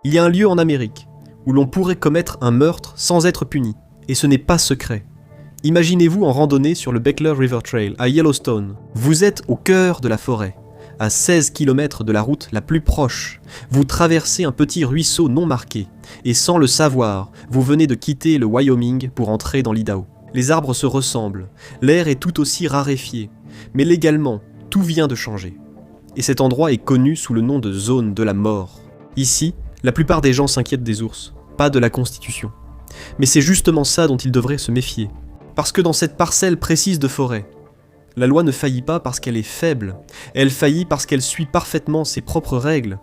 Il y a un lieu en Amérique où l'on pourrait commettre un meurtre sans être puni, et ce n'est pas secret. Imaginez-vous en randonnée sur le Beckler River Trail à Yellowstone. Vous êtes au cœur de la forêt, à 16 km de la route la plus proche. Vous traversez un petit ruisseau non marqué, et sans le savoir, vous venez de quitter le Wyoming pour entrer dans l'Idaho. Les arbres se ressemblent, l'air est tout aussi raréfié, mais légalement, tout vient de changer. Et cet endroit est connu sous le nom de zone de la mort. Ici, la plupart des gens s'inquiètent des ours, pas de la Constitution. Mais c'est justement ça dont ils devraient se méfier. Parce que dans cette parcelle précise de forêt, la loi ne faillit pas parce qu'elle est faible, elle faillit parce qu'elle suit parfaitement ses propres règles.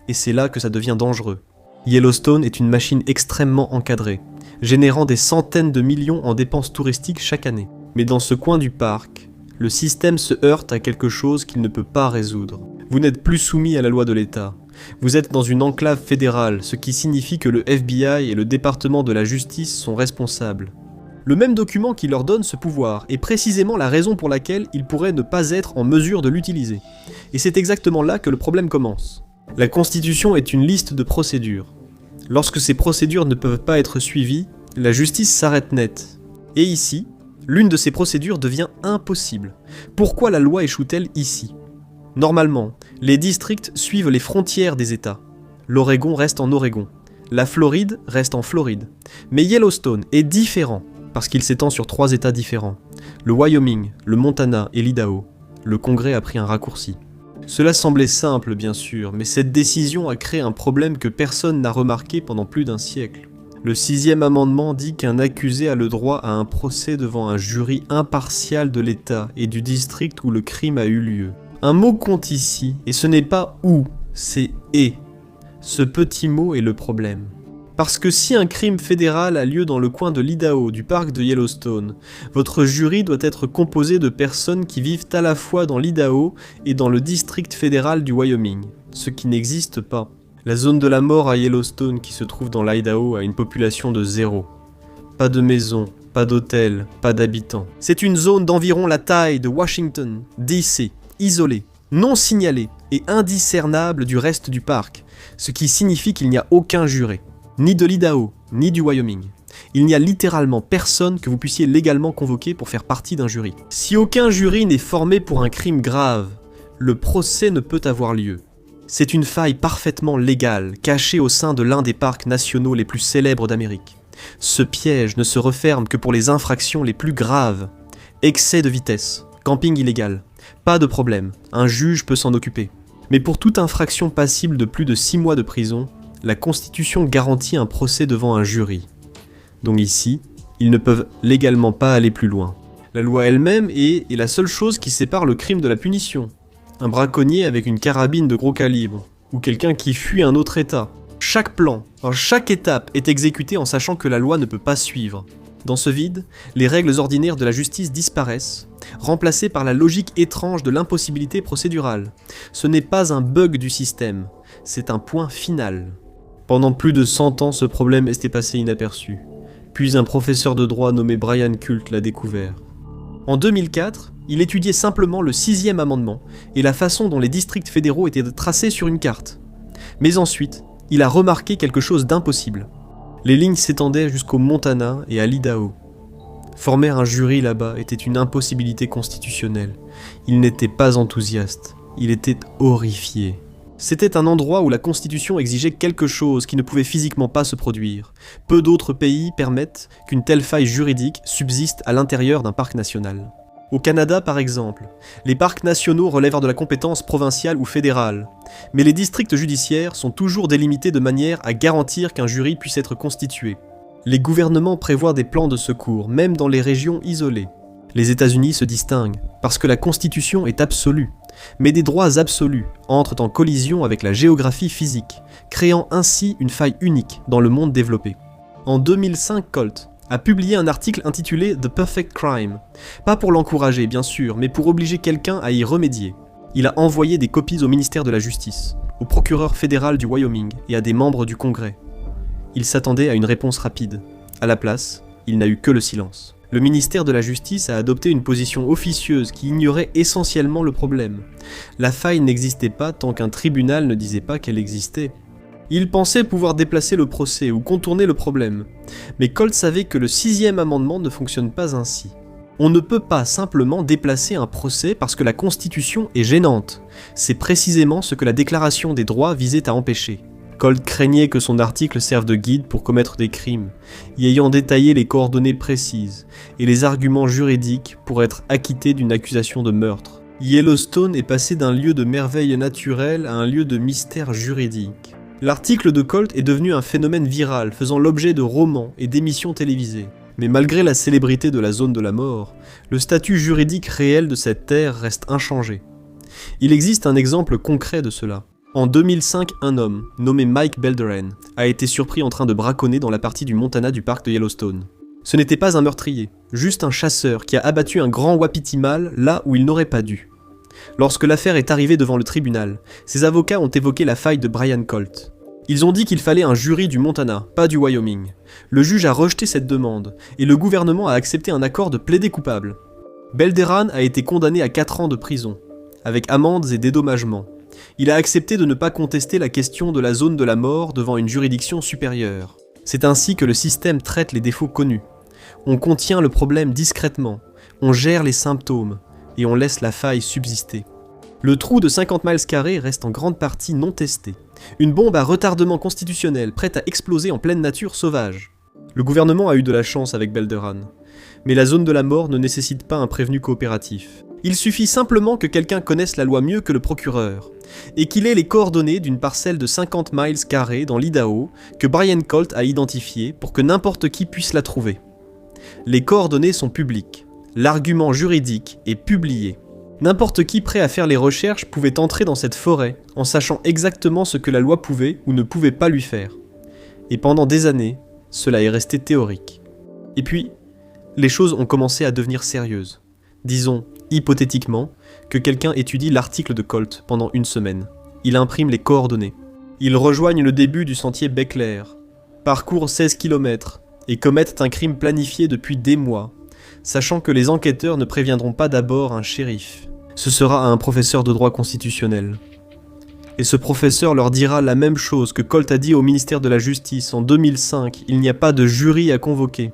Et c'est là que ça devient dangereux. Yellowstone est une machine extrêmement encadrée, générant des centaines de millions en dépenses touristiques chaque année. Mais dans ce coin du parc, le système se heurte à quelque chose qu'il ne peut pas résoudre. Vous n'êtes plus soumis à la loi de l'État. Vous êtes dans une enclave fédérale, ce qui signifie que le FBI et le département de la justice sont responsables. Le même document qui leur donne ce pouvoir est précisément la raison pour laquelle ils pourraient ne pas être en mesure de l'utiliser. Et c'est exactement là que le problème commence. La Constitution est une liste de procédures. Lorsque ces procédures ne peuvent pas être suivies, la justice s'arrête net. Et ici, l'une de ces procédures devient impossible. Pourquoi la loi échoue-t-elle ici ? Normalement, les districts suivent les frontières des États. L'Oregon reste en Oregon. La Floride reste en Floride. Mais Yellowstone est différent parce qu'il s'étend sur 3 États différents. Le Wyoming, le Montana et l'Idaho. Le Congrès a pris un raccourci. Cela semblait simple bien sûr, mais cette décision a créé un problème que personne n'a remarqué pendant plus d'un siècle. Le 6e amendement dit qu'un accusé a le droit à un procès devant un jury impartial de l'État et du district où le crime a eu lieu. Un mot compte ici, et ce n'est pas « ou », c'est « et ». Ce petit mot est le problème. Parce que si un crime fédéral a lieu dans le coin de l'Idaho, du parc de Yellowstone, votre jury doit être composé de personnes qui vivent à la fois dans l'Idaho et dans le district fédéral du Wyoming, ce qui n'existe pas. La zone de la mort à Yellowstone qui se trouve dans l'Idaho a une population de 0. Pas de maison, pas d'hôtel, pas d'habitants. C'est une zone d'environ la taille de Washington, D.C., isolée, non signalée et indiscernable du reste du parc, ce qui signifie qu'il n'y a aucun juré. Ni de l'Idaho, ni du Wyoming. Il n'y a littéralement personne que vous puissiez légalement convoquer pour faire partie d'un jury. Si aucun jury n'est formé pour un crime grave, le procès ne peut avoir lieu. C'est une faille parfaitement légale, cachée au sein de l'un des parcs nationaux les plus célèbres d'Amérique. Ce piège ne se referme que pour les infractions les plus graves. Excès de vitesse, camping illégal. Pas de problème, un juge peut s'en occuper. Mais pour toute infraction passible de plus de 6 mois de prison, la Constitution garantit un procès devant un jury. Donc ici, ils ne peuvent légalement pas aller plus loin. La loi elle-même est la seule chose qui sépare le crime de la punition. Un braconnier avec une carabine de gros calibre, ou quelqu'un qui fuit un autre état. Chaque plan, chaque étape est exécutée en sachant que la loi ne peut pas suivre. Dans ce vide, les règles ordinaires de la justice disparaissent, remplacées par la logique étrange de l'impossibilité procédurale. Ce n'est pas un bug du système, c'est un point final. Pendant plus de 100 ans, ce problème était passé inaperçu. Puis un professeur de droit nommé Brian Kult l'a découvert. En 2004, il étudiait simplement le 6e amendement et la façon dont les districts fédéraux étaient tracés sur une carte. Mais ensuite, il a remarqué quelque chose d'impossible. Les lignes s'étendaient jusqu'au Montana et à l'Idaho. Former un jury là-bas était une impossibilité constitutionnelle. Il n'était pas enthousiaste, il était horrifié. C'était un endroit où la Constitution exigeait quelque chose qui ne pouvait physiquement pas se produire. Peu d'autres pays permettent qu'une telle faille juridique subsiste à l'intérieur d'un parc national. Au Canada, par exemple, les parcs nationaux relèvent de la compétence provinciale ou fédérale, mais les districts judiciaires sont toujours délimités de manière à garantir qu'un jury puisse être constitué. Les gouvernements prévoient des plans de secours, même dans les régions isolées. Les États-Unis se distinguent, parce que la Constitution est absolue, mais des droits absolus entrent en collision avec la géographie physique, créant ainsi une faille unique dans le monde développé. En 2005, Colt a publié un article intitulé « The Perfect Crime », pas pour l'encourager bien sûr, mais pour obliger quelqu'un à y remédier. Il a envoyé des copies au ministère de la Justice, au procureur fédéral du Wyoming et à des membres du Congrès. Il s'attendait à une réponse rapide. À la place, il n'a eu que le silence. Le ministère de la Justice a adopté une position officieuse qui ignorait essentiellement le problème. La faille n'existait pas tant qu'un tribunal ne disait pas qu'elle existait. Il pensait pouvoir déplacer le procès ou contourner le problème, mais Colt savait que le 6e amendement ne fonctionne pas ainsi. On ne peut pas simplement déplacer un procès parce que la Constitution est gênante. C'est précisément ce que la Déclaration des droits visait à empêcher. Colt craignait que son article serve de guide pour commettre des crimes, y ayant détaillé les coordonnées précises et les arguments juridiques pour être acquitté d'une accusation de meurtre. Yellowstone est passé d'un lieu de merveille naturelle à un lieu de mystère juridique. L'article de Colt est devenu un phénomène viral, faisant l'objet de romans et d'émissions télévisées. Mais malgré la célébrité de la zone de la mort, le statut juridique réel de cette terre reste inchangé. Il existe un exemple concret de cela. En 2005, un homme, nommé Mike Belderan, a été surpris en train de braconner dans la partie du Montana du parc de Yellowstone. Ce n'était pas un meurtrier, juste un chasseur qui a abattu un grand wapiti mâle là où il n'aurait pas dû. Lorsque l'affaire est arrivée devant le tribunal, ses avocats ont évoqué la faille de Brian Colt. Ils ont dit qu'il fallait un jury du Montana, pas du Wyoming. Le juge a rejeté cette demande, et le gouvernement a accepté un accord de plaider coupable. Belderan a été condamné à 4 ans de prison, avec amendes et dédommagements. Il a accepté de ne pas contester la question de la zone de la mort devant une juridiction supérieure. C'est ainsi que le système traite les défauts connus. On contient le problème discrètement, on gère les symptômes, et on laisse la faille subsister. Le trou de 50 miles carrés reste en grande partie non testé. Une bombe à retardement constitutionnel prête à exploser en pleine nature sauvage. Le gouvernement a eu de la chance avec Belderan. Mais la zone de la mort ne nécessite pas un prévenu coopératif. Il suffit simplement que quelqu'un connaisse la loi mieux que le procureur, et qu'il ait les coordonnées d'une parcelle de 50 miles carrés dans l'Idaho que Brian Colt a identifiée pour que n'importe qui puisse la trouver. Les coordonnées sont publiques. L'argument juridique est publié. N'importe qui prêt à faire les recherches pouvait entrer dans cette forêt en sachant exactement ce que la loi pouvait ou ne pouvait pas lui faire. Et pendant des années, cela est resté théorique. Et puis, les choses ont commencé à devenir sérieuses. Disons, hypothétiquement, que quelqu'un étudie l'article de Colt pendant une semaine. Il imprime les coordonnées. Ils rejoignent le début du sentier Beckler, parcourent 16 km et commettent un crime planifié depuis des mois, sachant que les enquêteurs ne préviendront pas d'abord un shérif. Ce sera à un professeur de droit constitutionnel. Et ce professeur leur dira la même chose que Colt a dit au ministère de la Justice en 2005, il n'y a pas de jury à convoquer.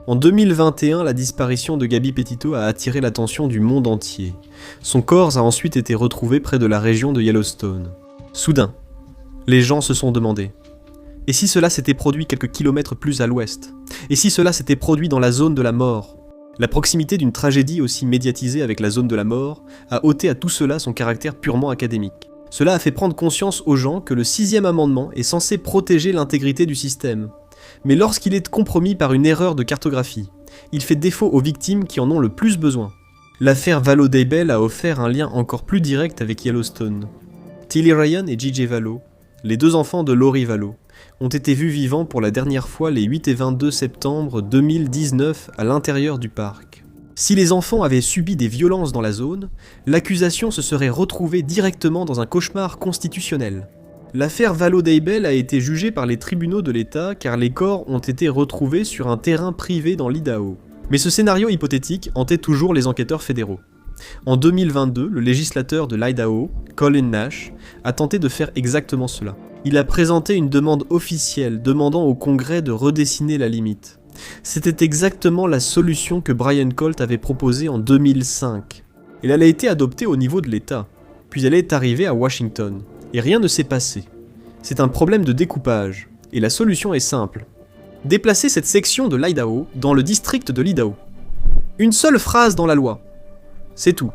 En 2021, la disparition de Gabby Petito a attiré l'attention du monde entier. Son corps a ensuite été retrouvé près de la région de Yellowstone. Soudain, les gens se sont demandé « Et si cela s'était produit quelques kilomètres plus à l'ouest ? Et si cela s'était produit dans la zone de la mort ?» La proximité d'une tragédie aussi médiatisée avec la zone de la mort a ôté à tout cela son caractère purement académique. Cela a fait prendre conscience aux gens que le 6e amendement est censé protéger l'intégrité du système. Mais lorsqu'il est compromis par une erreur de cartographie, il fait défaut aux victimes qui en ont le plus besoin. L'affaire Vallow Daybell a offert un lien encore plus direct avec Yellowstone. Tilly Ryan et J.J. Vallow, les 2 enfants de Lori Vallow, ont été vus vivants pour la dernière fois les 8 et 22 septembre 2019 à l'intérieur du parc. Si les enfants avaient subi des violences dans la zone, l'accusation se serait retrouvée directement dans un cauchemar constitutionnel. L'affaire Vallow Daybell a été jugée par les tribunaux de l'État car les corps ont été retrouvés sur un terrain privé dans l'Idaho. Mais ce scénario hypothétique hantait toujours les enquêteurs fédéraux. En 2022, le législateur de l'Idaho, Colin Nash, a tenté de faire exactement cela. Il a présenté une demande officielle demandant au Congrès de redessiner la limite. C'était exactement la solution que Brian Colt avait proposée en 2005. Et elle a été adoptée au niveau de l'État, puis elle est arrivée à Washington, et rien ne s'est passé. C'est un problème de découpage, et la solution est simple. Déplacer cette section de l'Idaho dans le district de l'Idaho. Une seule phrase dans la loi. C'est tout.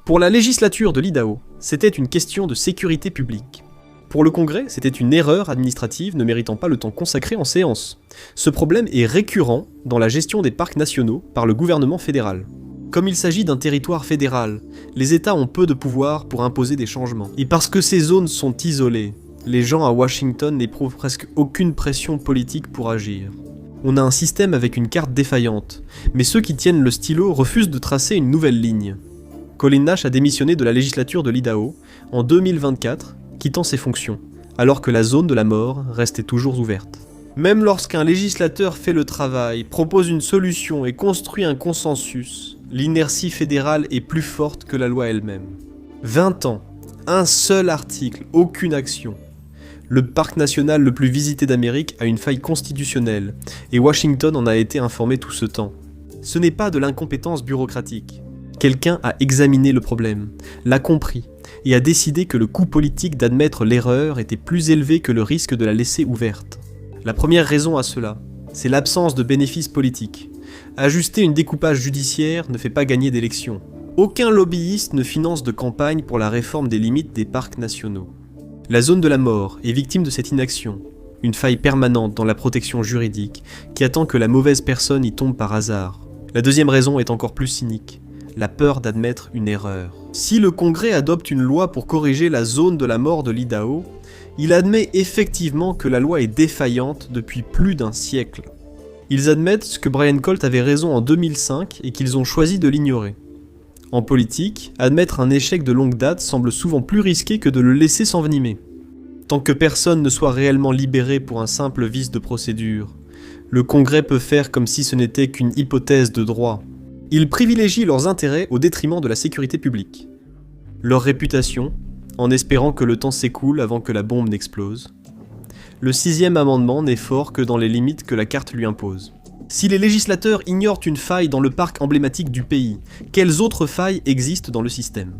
Pour la législature de l'Idaho, c'était une question de sécurité publique. Pour le Congrès, c'était une erreur administrative ne méritant pas le temps consacré en séance. Ce problème est récurrent dans la gestion des parcs nationaux par le gouvernement fédéral. Comme il s'agit d'un territoire fédéral, les États ont peu de pouvoir pour imposer des changements. Et parce que ces zones sont isolées, les gens à Washington n'éprouvent presque aucune pression politique pour agir. On a un système avec une carte défaillante, mais ceux qui tiennent le stylo refusent de tracer une nouvelle ligne. Colin Nash a démissionné de la législature de l'Idaho en 2024, quittant ses fonctions, alors que la zone de la mort restait toujours ouverte. Même lorsqu'un législateur fait le travail, propose une solution et construit un consensus, l'inertie fédérale est plus forte que la loi elle-même. 20 ans, un seul article, aucune action. Le parc national le plus visité d'Amérique a une faille constitutionnelle, et Washington en a été informé tout ce temps. Ce n'est pas de l'incompétence bureaucratique. Quelqu'un a examiné le problème, l'a compris, et a décidé que le coût politique d'admettre l'erreur était plus élevé que le risque de la laisser ouverte. La première raison à cela, c'est l'absence de bénéfices politiques. Ajuster une découpage judiciaire ne fait pas gagner d'élections. Aucun lobbyiste ne finance de campagne pour la réforme des limites des parcs nationaux. La zone de la mort est victime de cette inaction, une faille permanente dans la protection juridique qui attend que la mauvaise personne y tombe par hasard. La deuxième raison est encore plus cynique, la peur d'admettre une erreur. Si le Congrès adopte une loi pour corriger la zone de la mort de l'Idaho, il admet effectivement que la loi est défaillante depuis plus d'un siècle. Ils admettent que Brian Colt avait raison en 2005 et qu'ils ont choisi de l'ignorer. En politique, admettre un échec de longue date semble souvent plus risqué que de le laisser s'envenimer. Tant que personne ne soit réellement libéré pour un simple vice de procédure, le Congrès peut faire comme si ce n'était qu'une hypothèse de droit. Ils privilégient leurs intérêts au détriment de la sécurité publique. Leur réputation, en espérant que le temps s'écoule avant que la bombe n'explose. Le 6e amendement n'est fort que dans les limites que la carte lui impose. Si les législateurs ignorent une faille dans le parc emblématique du pays, quelles autres failles existent dans le système ?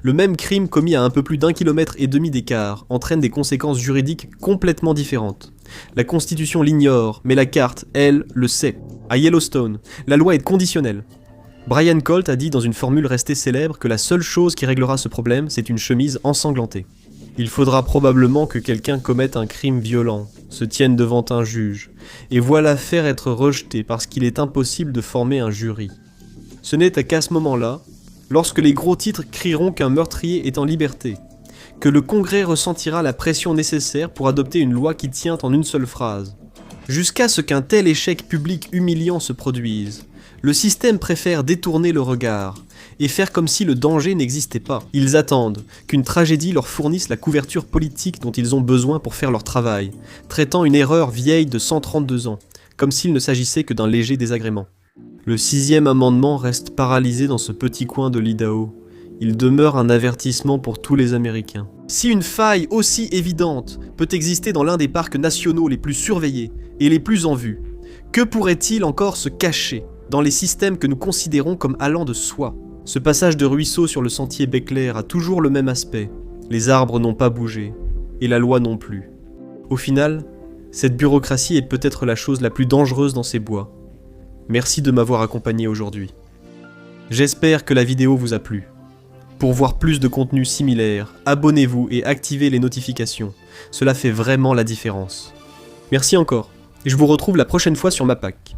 Le même crime commis à un peu plus d'1,5 km d'écart entraîne des conséquences juridiques complètement différentes. La Constitution l'ignore, mais la carte, elle, le sait. À Yellowstone, la loi est conditionnelle. Brian Colt a dit dans une formule restée célèbre que la seule chose qui réglera ce problème, c'est une chemise ensanglantée. Il faudra probablement que quelqu'un commette un crime violent, se tienne devant un juge, et voie l'affaire être rejetée parce qu'il est impossible de former un jury. Ce n'est qu'à ce moment-là, lorsque les gros titres crieront qu'un meurtrier est en liberté, que le Congrès ressentira la pression nécessaire pour adopter une loi qui tient en une seule phrase. Jusqu'à ce qu'un tel échec public humiliant se produise, le système préfère détourner le regard et faire comme si le danger n'existait pas. Ils attendent qu'une tragédie leur fournisse la couverture politique dont ils ont besoin pour faire leur travail, traitant une erreur vieille de 132 ans, comme s'il ne s'agissait que d'un léger désagrément. Le 6e amendement reste paralysé dans ce petit coin de l'Idaho. Il demeure un avertissement pour tous les Américains. Si une faille aussi évidente peut exister dans l'un des parcs nationaux les plus surveillés et les plus en vue, que pourrait-il encore se cacher dans les systèmes que nous considérons comme allant de soi ? Ce passage de ruisseau sur le sentier Beckler a toujours le même aspect. Les arbres n'ont pas bougé, et la loi non plus. Au final, cette bureaucratie est peut-être la chose la plus dangereuse dans ces bois. Merci de m'avoir accompagné aujourd'hui. J'espère que la vidéo vous a plu. Pour voir plus de contenu similaire, abonnez-vous et activez les notifications. Cela fait vraiment la différence. Merci encore, et je vous retrouve la prochaine fois sur MAPAC.